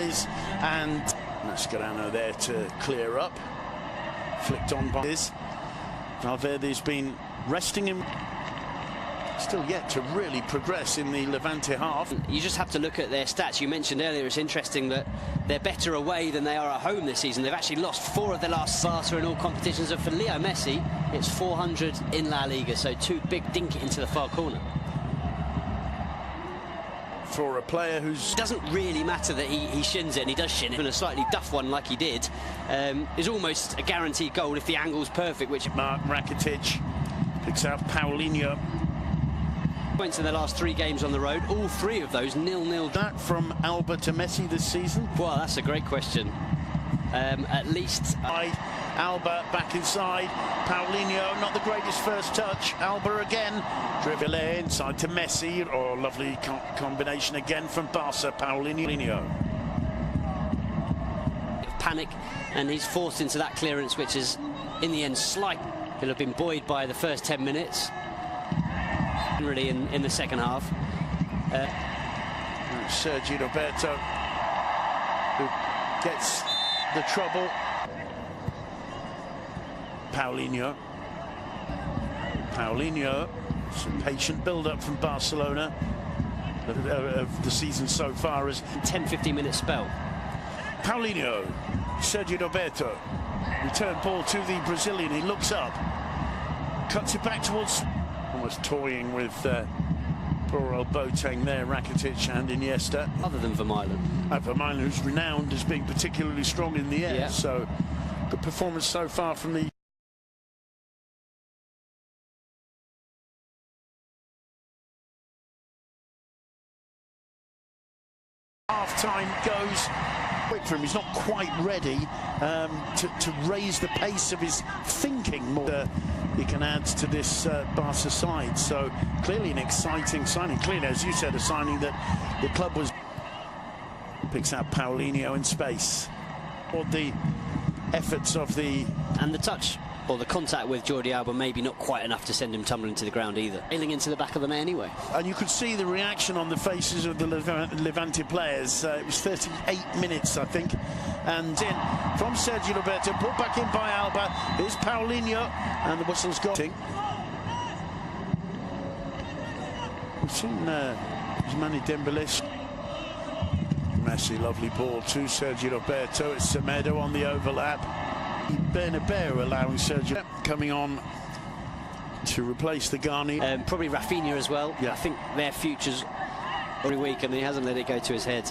And Mascherano there to clear up. Flicked on by this. Valverde's been resting him. Still yet to really progress in the Levante half. You just have to look at their stats. You mentioned earlier, it's interesting that they're better away than they are at home this season. They've actually lost 4 of their last Barca in all competitions. And for Leo Messi, it's 400 in La Liga, so 2 big dink it into the far corner. For a player who's... It doesn't really matter that he shins it, and he does shin it, and a slightly duff one like he did is almost a guaranteed goal if the angle's perfect, which... Mark Rakitic picks out Poulinho. Points in the last 3 games on the road, all 3 of those 0-0. That from Alba to Messi this season? Well, that's a great question. At least... Alba back inside, Paulinho, not the greatest first touch. Alba again, dribble inside to Messi, or lovely combination again from Barca, Paulinho. Panic, and he's forced into that clearance, which is in the end slight. He'll have been buoyed by the first 10 minutes. Really in the second half. Sergio Roberto, who gets the trouble. Paulinho, some patient build-up from Barcelona of the season so far as 10-15 minute spell. Paulinho, Sergio Roberto, return ball to the Brazilian. He looks up, cuts it back towards, almost toying with poor old Boateng there, Rakitic and Iniesta. Other than Vermaelen. Vermaelen, who's renowned as being particularly strong in the air. Yeah. So good performance so far from the half-time goes quick for him. He's not quite ready to raise the pace of his thinking more. He can add to this Barca side. So clearly an exciting signing. Clearly, as you said, a signing that the club was... Picks out Poulinho in space. Or the efforts of the... And the touch, or the contact with Jordi Alba, maybe not quite enough to send him tumbling to the ground either. Ailing into the back of the net anyway. And you could see the reaction on the faces of the Levante players. It was 38 minutes, I think. And in from Sergio Roberto, put back in by Alba. Here's Paulinho, and the whistle's gone. We've seen Ousmane Dembélé. Messi, lovely ball to Sergio Roberto. It's Semedo on the overlap. Bernabeu allowing Sergio coming on to replace the Ghani. Probably Rafinha as well. Yeah. I think their futures every week, and he hasn't let it go to his head.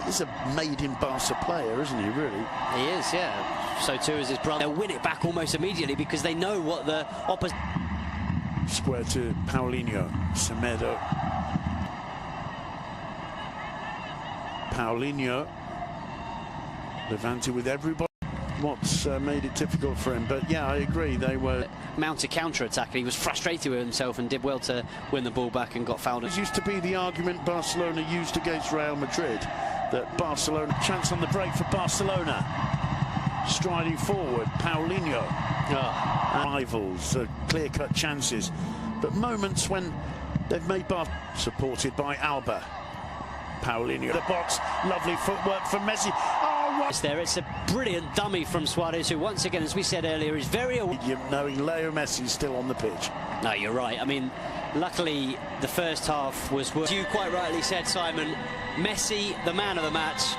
He's a made-in-Barca player, isn't he, really? He is, yeah. So too is his brother. They'll win it back almost immediately because they know what the opposite... Square to Paulinho, Semedo. Paulinho. Levante with everybody. What's made it difficult for him, but yeah, I agree, they were... Mounted counter-attack, and he was frustrated with himself and did well to win the ball back and got fouled. It used to be the argument Barcelona used against Real Madrid, that Barcelona... Chance on the break for Barcelona. Striding forward, Paulinho. Rivals, clear-cut chances, but moments when they've made supported by Alba. Paulinho, the box, lovely footwork from Messi. Oh, right there, it's a brilliant dummy from Suarez, who once again, as we said earlier, is very aware. Knowing Leo Messi is still on the pitch. No, you're right. I mean, luckily the first half was, you quite rightly said, Simon, Messi, the man of the match.